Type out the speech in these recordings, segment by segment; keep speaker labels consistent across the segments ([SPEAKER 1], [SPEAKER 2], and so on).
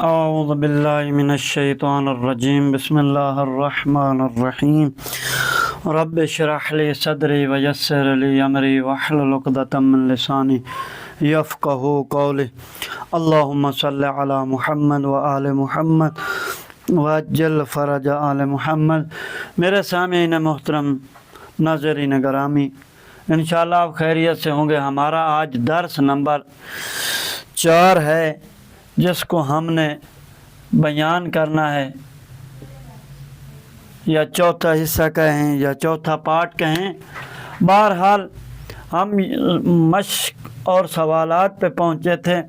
[SPEAKER 1] اعوذ باللہ من الشیطان الرجیم بسم اللہ الرحمن الرحیم رب اشرح لی صدری ویسر لی امری واحلل عقدۃ من لسانی یفقہوا قولی اللہم صلی علی محمد وآل محمد وعجل فرج آل محمد۔ میرے سامعین محترم، ناظرین گرامی، انشاءاللہ آپ خیریت سے ہوں گے۔ ہمارا آج درس نمبر 4 ہے جس کو ہم نے بیان کرنا ہے، یا چوتھا حصہ کہیں یا چوتھا پارٹ کہیں۔ بہرحال ہم مشق اور سوالات پہ پہنچے تھے۔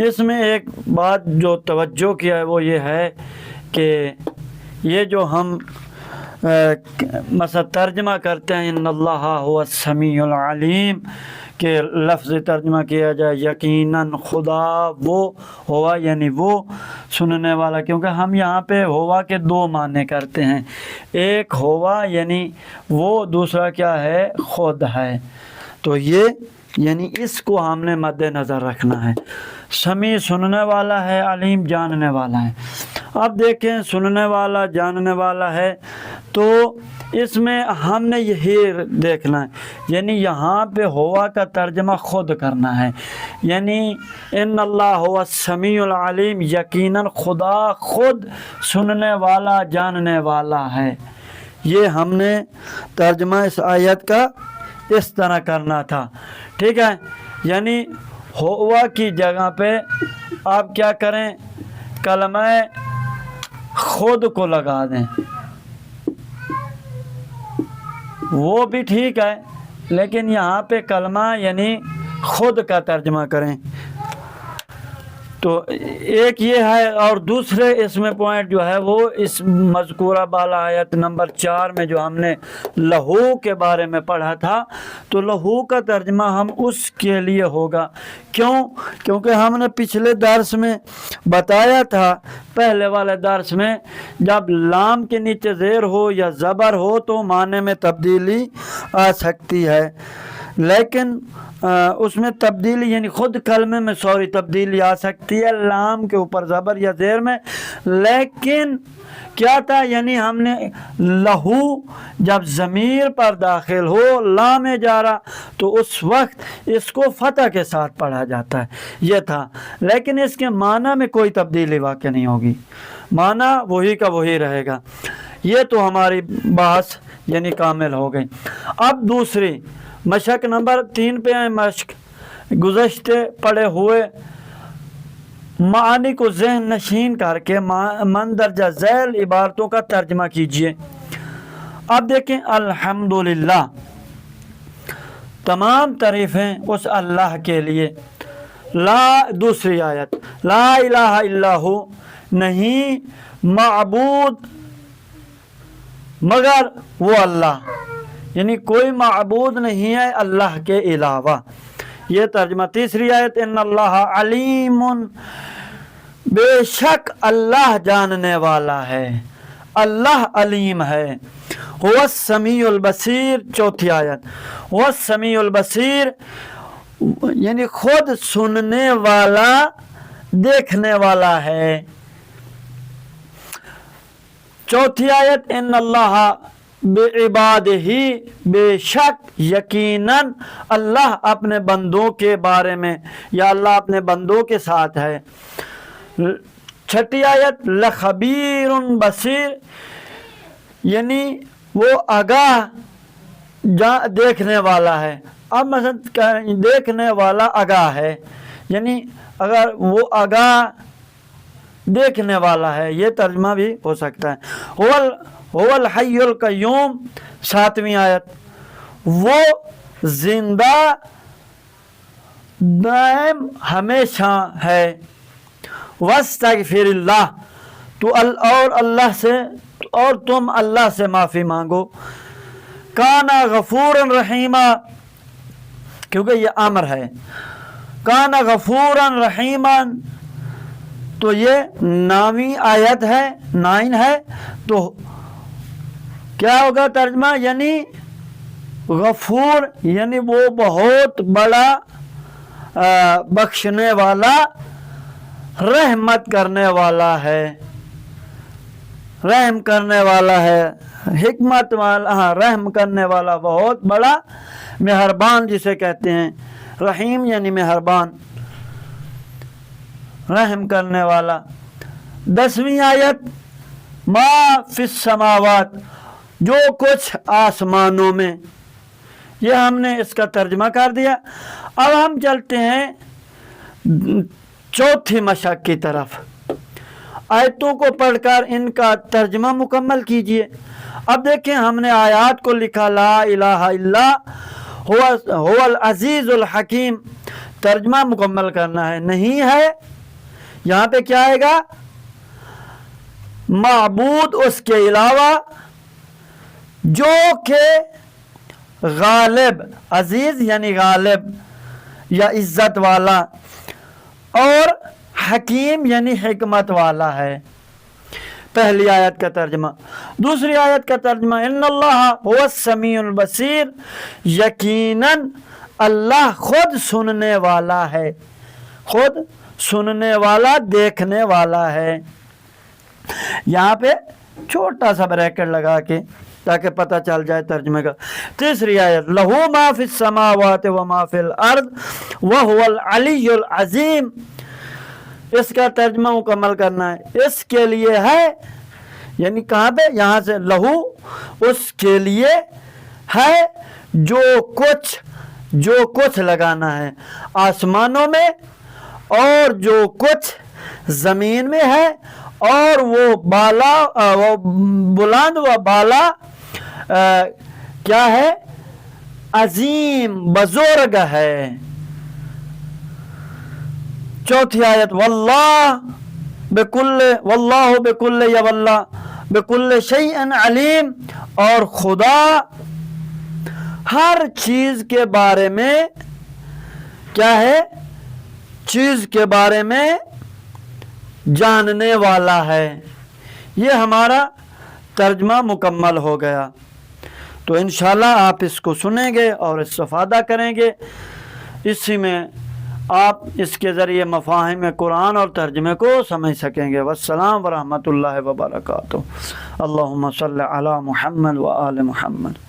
[SPEAKER 1] اس میں ایک بات جو توجہ کیا ہے وہ یہ ہے کہ یہ جو ہم مثلا ترجمہ کرتے ہیں ان اللہ هو السمیع العلیم، کہ لفظ ترجمہ کیا جائے یقیناً خدا وہ ہوا، یعنی وہ سننے والا، کیونکہ ہم یہاں پہ ہوا کے 2 معنی کرتے ہیں۔ ایک ہوا یعنی وہ، دوسرا کیا ہے؟ خود ہے۔ تو یہ یعنی اس کو ہم نے مد نظر رکھنا ہے۔ سمیع سننے والا ہے، علیم جاننے والا ہے۔ اب دیکھیں، سننے والا جاننے والا ہے تو اس میں ہم نے یہی دیکھنا ہے، یعنی یہاں پہ ہوا کا ترجمہ خود کرنا ہے، یعنی ان اللہ هو السمیع العلیم، یقیناً خدا خود سننے والا جاننے والا ہے۔ یہ ہم نے ترجمہ اس آیت کا اس طرح کرنا تھا، ٹھیک ہے؟ یعنی ہوا کی جگہ پہ آپ کیا کریں؟ کلمہ خود کو لگا دیں، وہ بھی ٹھیک ہے، لیکن یہاں پہ کلمہ یعنی خود کا ترجمہ کریں۔ تو ایک یہ ہے، اور دوسرے اس میں پوائنٹ جو ہے وہ اس مذکورہ بالا آیت نمبر 4 میں جو ہم نے لہو کے بارے میں پڑھا تھا، تو لہو کا ترجمہ ہم اس کے لیے ہوگا۔ کیونکہ ہم نے پچھلے درس میں بتایا تھا، پہلے والے درس میں، جب لام کے نیچے زیر ہو یا زبر ہو تو معنی میں تبدیلی آ سکتی ہے، لیکن اس میں تبدیلی یعنی خود کلمے میں تبدیلی آ سکتی ہے لام کے اوپر زبر یا زیر میں۔ لیکن کیا تھا؟ یعنی ہم نے لہو جب ضمیر پر داخل ہو لام جارہ تو اس وقت اس کو فتح کے ساتھ پڑھا جاتا ہے، یہ تھا۔ لیکن اس کے معنی میں کوئی تبدیلی واقع نہیں ہوگی، معنی وہی کا وہی رہے گا۔ یہ تو ہماری بحث یعنی کامل ہو گئی۔ اب دوسری مشق نمبر 3 پہ ہیں۔ مشق گزشتے پڑے ہوئے معانی کو ذہن نشین کر کے مندرجہ ذیل عبارتوں کا ترجمہ کیجئے۔ اب دیکھیں، الحمدللہ، تمام تعریفیں اس اللہ کے لیے۔ دوسری آیت، لا الہ الا ہو، نہیں معبود مگر وہ اللہ، یعنی کوئی معبود نہیں ہے اللہ کے علاوہ، یہ ترجمہ۔ تیسری آیت، ان اللہ علیم، بے شک اللہ جاننے والا ہے، اللہ علیم ہے۔ هو السمیع البصیر، چوتھی آیت، هو السمیع البصیر، یعنی خود سننے والا دیکھنے والا ہے۔ چوتھی آیت، ان اللہ بعبادہ، بے شک یقیناً اللہ اپنے بندوں کے بارے میں، یا اللہ اپنے بندوں کے ساتھ ہے۔ چھٹی آیت، لخبیر بصیر، یعنی وہ آگاہ دیکھنے والا ہے۔ اب مثلا دیکھنے والا آگاہ ہے، یعنی اگر وہ آگاہ دیکھنے والا ہے، یہ ترجمہ بھی ہو سکتا ہے۔ هو الحی القیوم، 7ویں آیت، وہ زندہ دائم ہمیشہ ہے۔ واستغفر اللہ، تو اور تم اللہ سے معافی مانگو۔ کانا غفورا رحیما، کیونکہ یہ امر ہے، کانا غفورا رحیما، تو یہ 9ویں آیت ہے، 9 ہے، تو کیا ہوگا ترجمہ؟ یعنی غفور یعنی وہ بہت بڑا بخشنے والا رحمت کرنے والا ہے، رحم کرنے والا ہے، حکمت والا، ہاں رحم کرنے والا، بہت بڑا مہربان جسے کہتے ہیں، رحیم یعنی مہربان، رحم کرنے والا۔ 10ویں آیت ما فی السماوات، جو کچھ آسمانوں میں، یہ ہم نے اس کا ترجمہ کر دیا۔ اب ہم چلتے ہیں چوتھی مشق کی طرف، آیتوں کو پڑھ کر ان کا ترجمہ مکمل کیجئے۔ اب دیکھیں ہم نے آیات کو لکھا لا الہ الا هو العزیز الحکیم، ترجمہ مکمل کرنا ہے، نہیں ہے یہاں پہ کیا آئے گا؟ معبود اس کے علاوہ جو کہ غالب، عزیز یعنی غالب یا عزت والا، اور حکیم یعنی حکمت والا ہے۔ پہلی آیت کا ترجمہ۔ دوسری آیت کا ترجمہ ان اللہ هو السمیع البصیر، یقیناً اللہ خود سننے والا ہے، خود سننے والا، دیکھنے والا ہے۔ یہاں پہ چھوٹا سا بریکٹ لگا کے تاکہ پتہ چل جائے ترجمے کا۔ تیسری آیت لہو ما فی السماوات و ما فی الارض وہو العلی العظیم، اس کا ترجمہ مکمل کرنا ہے، اس کے لیے ہے، یعنی کہاں پہ؟ یہاں سے لہو، اس کے لیے ہے جو کچھ لگانا ہے آسمانوں میں اور جو کچھ زمین میں ہے، اور وہ بالا، وہ بلند و بالا کیا ہے؟ عظیم، بزرگ ہے۔ چوتھی آیت واللہ بکل یا واللہ بکل شیء علیم، اور خدا ہر چیز کے بارے میں کیا ہے؟ چیز کے بارے میں جاننے والا ہے۔ یہ ہمارا ترجمہ مکمل ہو گیا، تو انشاءاللہ آپ اس کو سنیں گے اور استفادہ کریں گے، اسی میں آپ اس کے ذریعے مفاہیم قرآن اور ترجمے کو سمجھ سکیں گے۔ والسلام ورحمۃ اللہ وبرکاتہ۔ اللہم صلی علی محمد و آل محمد۔